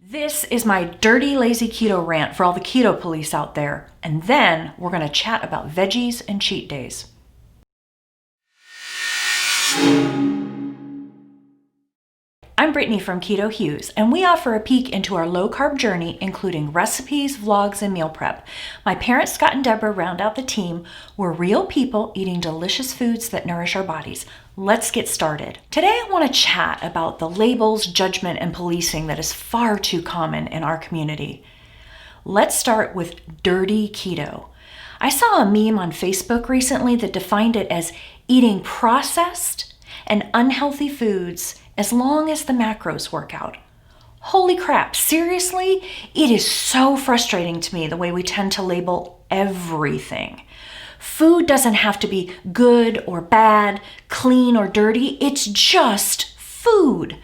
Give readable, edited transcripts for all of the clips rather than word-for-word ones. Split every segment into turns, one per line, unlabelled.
This is my dirty, lazy keto rant for all the keto police out there, and then we're going to chat about veggies and cheat days. I'm Brittany from Keto Hughes, and we offer a peek into our low-carb journey, including recipes, vlogs, and meal prep. My parents, Scott and Deborah, round out the team. We're real people eating delicious foods that nourish our bodies. Let's get started. Today, I want to chat about the labels, judgment, and policing that is far too common in our community. Let's start with dirty keto. I saw a meme on Facebook recently that defined it as eating processed and unhealthy foods as long as the macros work out. Holy crap, seriously? It is so frustrating to me the way we tend to label everything. Food doesn't have to be good or bad, clean or dirty. It's just food.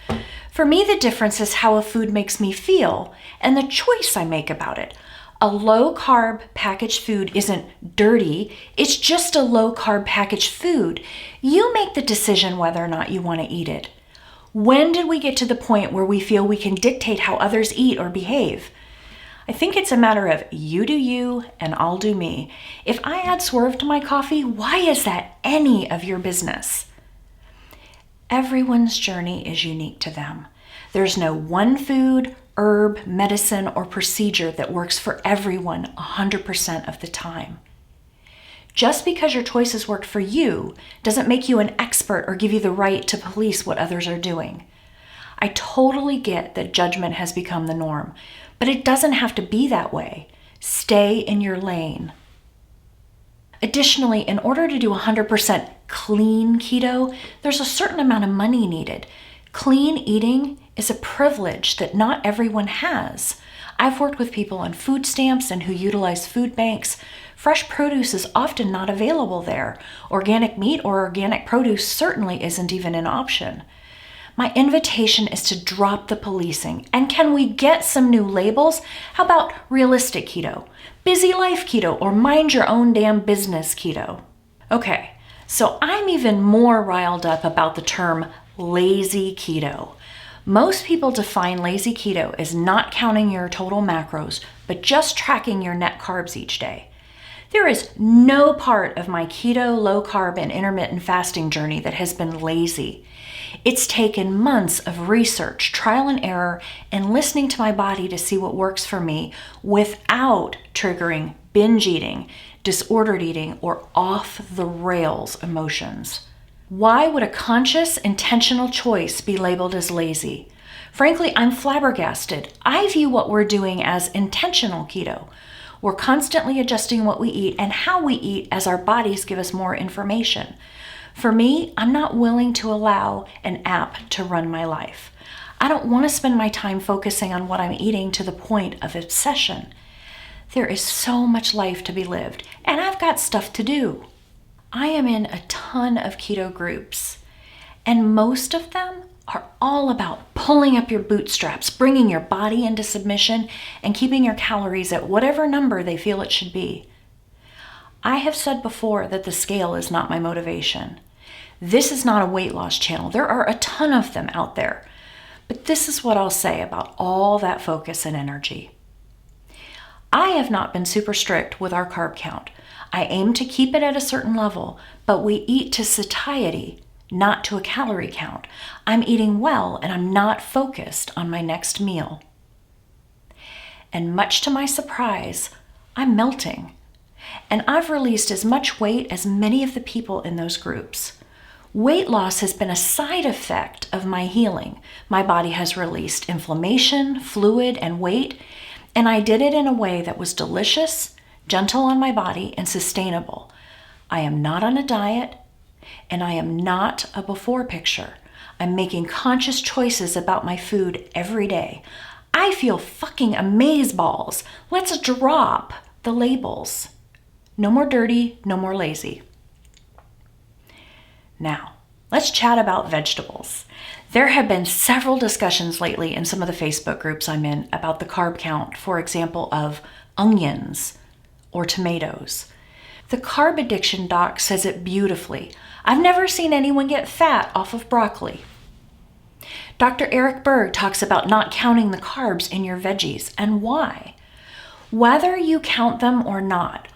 For me, the difference is how a food makes me feel and the choice I make about it. A low-carb packaged food isn't dirty. It's just a low-carb packaged food. You make the decision whether or not you want to eat it. When did we get to the point where we feel we can dictate how others eat or behave? I think it's a matter of you do you and I'll do me. If I add swerve to my coffee, why is that any of your business? Everyone's journey is unique to them. There's no one food, herb, medicine, or procedure that works for everyone 100% of the time. Just because your choices worked for you doesn't make you an expert or give you the right to police what others are doing. I totally get that judgment has become the norm, but it doesn't have to be that way. Stay in your lane. Additionally, in order to do 100% clean keto, there's a certain amount of money needed. Clean eating is a privilege that not everyone has. I've worked with people on food stamps and who utilize food banks. Fresh produce is often not available there. Organic meat or organic produce certainly isn't even an option. My invitation is to drop the policing. And can we get some new labels? How about realistic keto, busy life keto, or mind your own damn business keto? Okay, so I'm even more riled up about the term lazy keto. Most people define lazy keto as not counting your total macros, but just tracking your net carbs each day. There is no part of my keto, low carb, and intermittent fasting journey that has been lazy. It's taken months of research, trial and error, and listening to my body to see what works for me without triggering binge eating, disordered eating, or off the rails emotions. Why would a conscious, intentional choice be labeled as lazy? Frankly, I'm flabbergasted. I view what we're doing as intentional keto. We're constantly adjusting what we eat and how we eat as our bodies give us more information. For me, I'm not willing to allow an app to run my life. I don't want to spend my time focusing on what I'm eating to the point of obsession. There is so much life to be lived, and I've got stuff to do. I am in a ton of keto groups, and most of them are all about pulling up your bootstraps, bringing your body into submission, and keeping your calories at whatever number they feel it should be. I have said before that the scale is not my motivation. This is not a weight loss channel. There are a ton of them out there. But this is what I'll say about all that focus and energy. I have not been super strict with our carb count. I aim to keep it at a certain level, but we eat to satiety, not to a calorie count. I'm eating well and I'm not focused on my next meal. And much to my surprise, I'm melting. And I've released as much weight as many of the people in those groups. Weight loss has been a side effect of my healing. My body has released inflammation, fluid, and weight, and I did it in a way that was delicious, gentle on my body, and sustainable. I am not on a diet, and I am not a before picture. I'm making conscious choices about my food every day. I feel fucking amazeballs. Let's drop the labels. No more dirty, no more lazy. Now, let's chat about vegetables. There have been several discussions lately in some of the Facebook groups I'm in about the carb count, for example, of onions or tomatoes. The carb addiction doc says it beautifully. I've never seen anyone get fat off of broccoli. Dr. Eric Berg talks about not counting the carbs in your veggies and why. Whether you count them or not,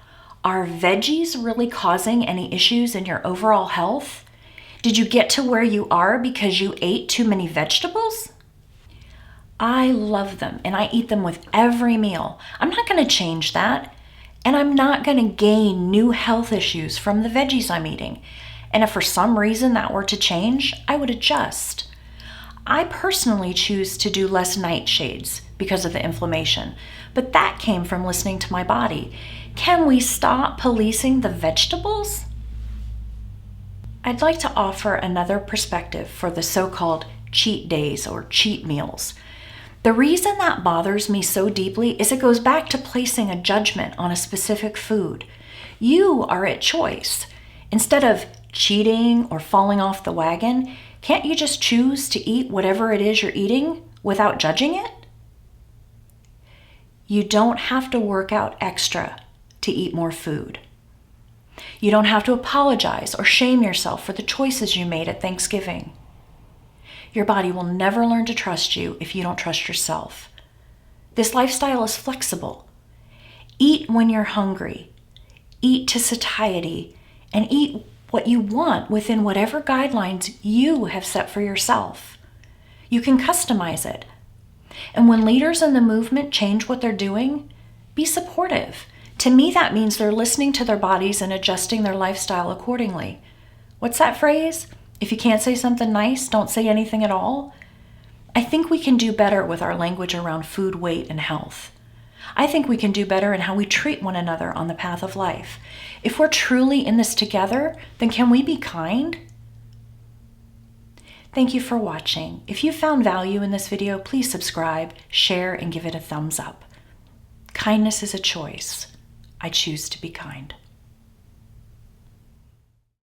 are veggies really causing any issues in your overall health? Did you get to where you are because you ate too many vegetables? I love them and I eat them with every meal. I'm not going to change that. And I'm not going to gain new health issues from the veggies I'm eating. And if for some reason that were to change, I would adjust. I personally choose to do less nightshades because of the inflammation, but that came from listening to my body. Can we stop policing the vegetables? I'd like to offer another perspective for the so-called cheat days or cheat meals. The reason that bothers me so deeply is it goes back to placing a judgment on a specific food. You are at choice. Instead of cheating or falling off the wagon, can't you just choose to eat whatever it is you're eating without judging it? You don't have to work out extra to eat more food. You don't have to apologize or shame yourself for the choices you made at Thanksgiving. Your body will never learn to trust you if you don't trust yourself. This lifestyle is flexible. Eat when you're hungry. Eat to satiety and eat what you want within whatever guidelines you have set for yourself. You can customize it. And when leaders in the movement change what they're doing, be supportive. To me, that means they're listening to their bodies and adjusting their lifestyle accordingly. What's that phrase? If you can't say something nice, don't say anything at all. I think we can do better with our language around food, weight, and health. I think we can do better in how we treat one another on the path of life. If we're truly in this together, then can we be kind? Thank you for watching. If you found value in this video, please subscribe, share, and give it a thumbs up. Kindness is a choice. I choose to be kind.